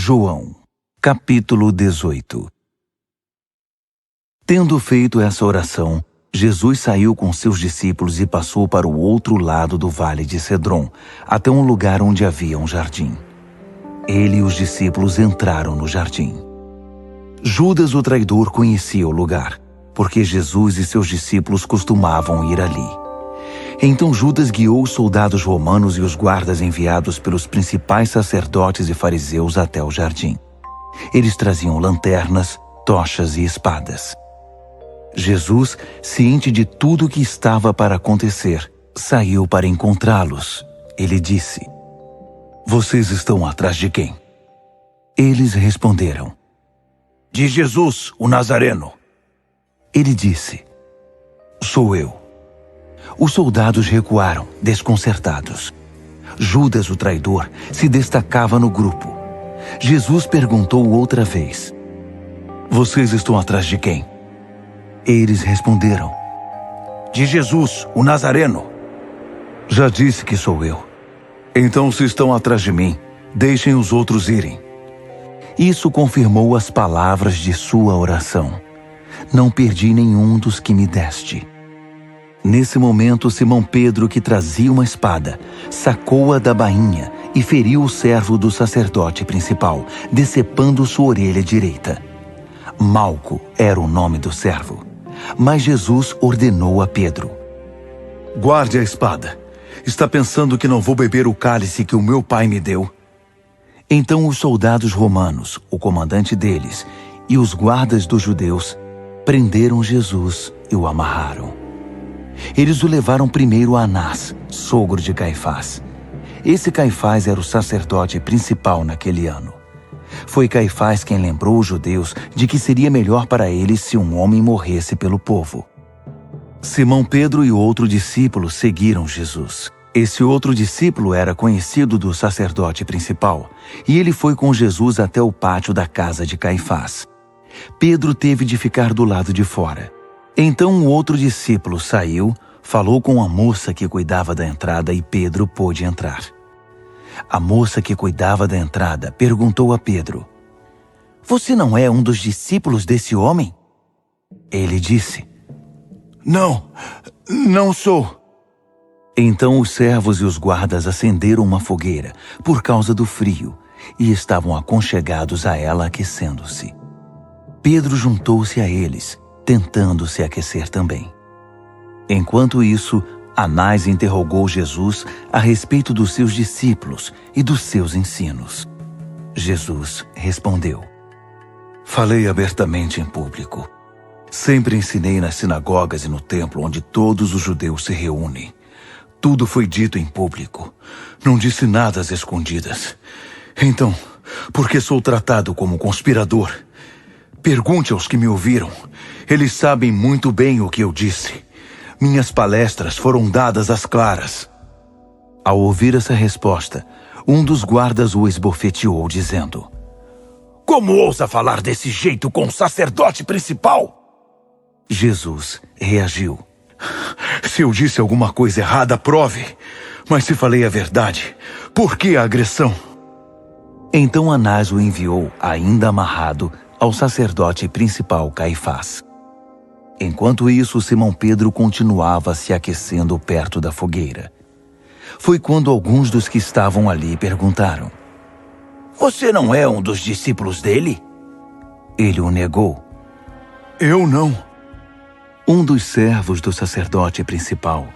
João, capítulo 18. Tendo feito essa oração, Jesus saiu com seus discípulos e passou para o outro lado do vale de Cedron, até um lugar onde havia um jardim. Ele e os discípulos entraram no jardim. Judas, o traidor, conhecia o lugar, porque Jesus e seus discípulos costumavam ir ali. Então Judas guiou os soldados romanos e os guardas enviados pelos principais sacerdotes e fariseus até o jardim. Eles traziam lanternas, tochas e espadas. Jesus, ciente de tudo o que estava para acontecer, saiu para encontrá-los. Ele disse: "Vocês estão atrás de quem?" Eles responderam: "De Jesus, o Nazareno." Ele disse: "Sou eu." Os soldados recuaram, desconcertados. Judas, o traidor, se destacava no grupo. Jesus perguntou outra vez: "Vocês estão atrás de quem?" Eles responderam: "De Jesus, o Nazareno." "Já disse que sou eu. Então, se estão atrás de mim, deixem os outros irem." Isso confirmou as palavras de sua oração: "Não perdi nenhum dos que me deste." Nesse momento, Simão Pedro, que trazia uma espada, sacou-a da bainha e feriu o servo do sacerdote principal, decepando sua orelha direita. Malco era o nome do servo. Mas Jesus ordenou a Pedro: "Guarde a espada. Está pensando que não vou beber o cálice que o meu pai me deu?" Então os soldados romanos, o comandante deles, e os guardas dos judeus prenderam Jesus e o amarraram. Eles o levaram primeiro a Anás, sogro de Caifás. Esse Caifás era o sacerdote principal naquele ano. Foi Caifás quem lembrou os judeus de que seria melhor para eles se um homem morresse pelo povo. Simão Pedro e outro discípulo seguiram Jesus. Esse outro discípulo era conhecido do sacerdote principal, e ele foi com Jesus até o pátio da casa de Caifás. Pedro teve de ficar do lado de fora. Então o outro discípulo saiu, falou com a moça que cuidava da entrada e Pedro pôde entrar. A moça que cuidava da entrada perguntou a Pedro: "Você não é um dos discípulos desse homem?" Ele disse: Não sou." Então os servos e os guardas acenderam uma fogueira por causa do frio e estavam aconchegados a ela, aquecendo-se. Pedro juntou-se a eles, tentando se aquecer também. Enquanto isso, Anás interrogou Jesus a respeito dos seus discípulos e dos seus ensinos. Jesus respondeu: "Falei abertamente em público. Sempre ensinei nas sinagogas e no templo onde todos os judeus se reúnem. Tudo foi dito em público. Não disse nada às escondidas. Então, por que sou tratado como conspirador? Pergunte aos que me ouviram. Eles sabem muito bem o que eu disse. Minhas palestras foram dadas às claras." Ao ouvir essa resposta, um dos guardas o esbofeteou, dizendo: "Como ousa falar desse jeito com o sacerdote principal?" Jesus reagiu: "Se eu disse alguma coisa errada, prove. Mas se falei a verdade, por que a agressão?" Então Anás o enviou, ainda amarrado, ao sacerdote principal Caifás. Enquanto isso, Simão Pedro continuava se aquecendo perto da fogueira. Foi quando alguns dos que estavam ali perguntaram: "Você não é um dos discípulos dele?" Ele o negou: "Eu não." Um dos servos do sacerdote principal,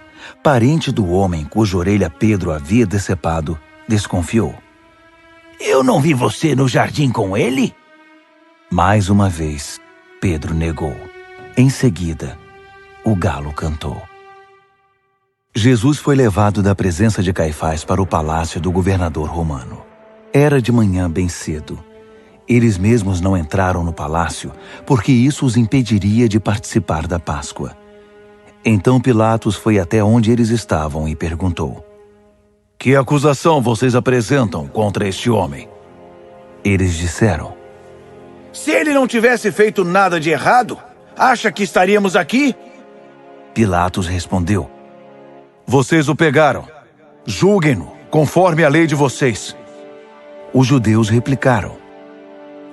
parente do homem cuja orelha Pedro havia decepado, desconfiou: "Eu não vi você no jardim com ele?" Mais uma vez, Pedro negou. Em seguida, o galo cantou. Jesus foi levado da presença de Caifás para o palácio do governador romano. Era de manhã bem cedo. Eles mesmos não entraram no palácio, porque isso os impediria de participar da Páscoa. Então Pilatos foi até onde eles estavam e perguntou: "Que acusação vocês apresentam contra este homem?" Eles disseram: "Se ele não tivesse feito nada de errado, acha que estaríamos aqui?" Pilatos respondeu: "Vocês o pegaram. Julguem-no conforme a lei de vocês." Os judeus replicaram: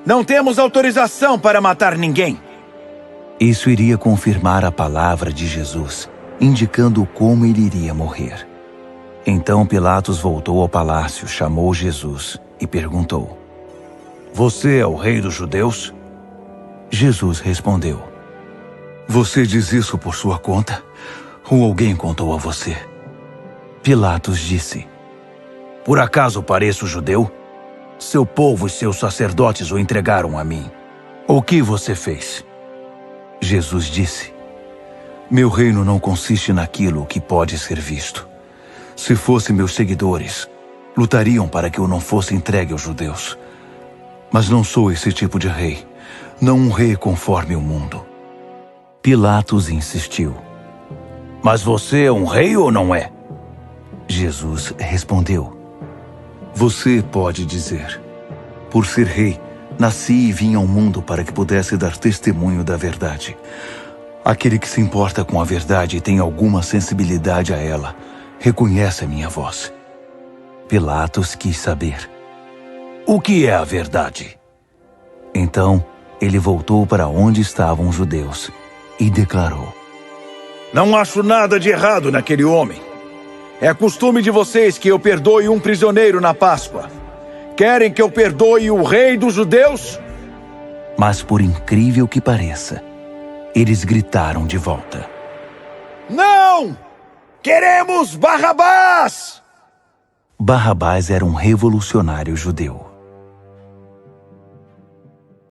Não temos autorização para matar ninguém. Isso iria confirmar a palavra de Jesus, indicando como ele iria morrer. Então Pilatos voltou ao palácio, chamou Jesus e perguntou: Você é o rei dos judeus? Jesus respondeu: Você diz isso por sua conta? Ou alguém contou a você? Pilatos disse: Por acaso pareço judeu? Seu povo e seus sacerdotes o entregaram a mim. O que você fez? Jesus disse: Meu reino não consiste naquilo que pode ser visto. Se fossem meus seguidores, lutariam para que eu não fosse entregue aos judeus. Mas não sou esse tipo de rei, não um rei conforme o mundo. Pilatos insistiu: Mas você é um rei ou não é? Jesus respondeu: Você pode dizer. Por ser rei, nasci e vim ao mundo para que pudesse dar testemunho da verdade. Aquele que se importa com a verdade e tem alguma sensibilidade a ela, reconhece a minha voz. Pilatos quis saber: O que é a verdade? Então, ele voltou para onde estavam os judeus e declarou: Não acho nada de errado naquele homem. É costume de vocês que eu perdoe um prisioneiro na Páscoa. Querem que eu perdoe o rei dos judeus? Mas por incrível que pareça, eles gritaram de volta: Não! Queremos Barrabás! Barrabás era um revolucionário judeu.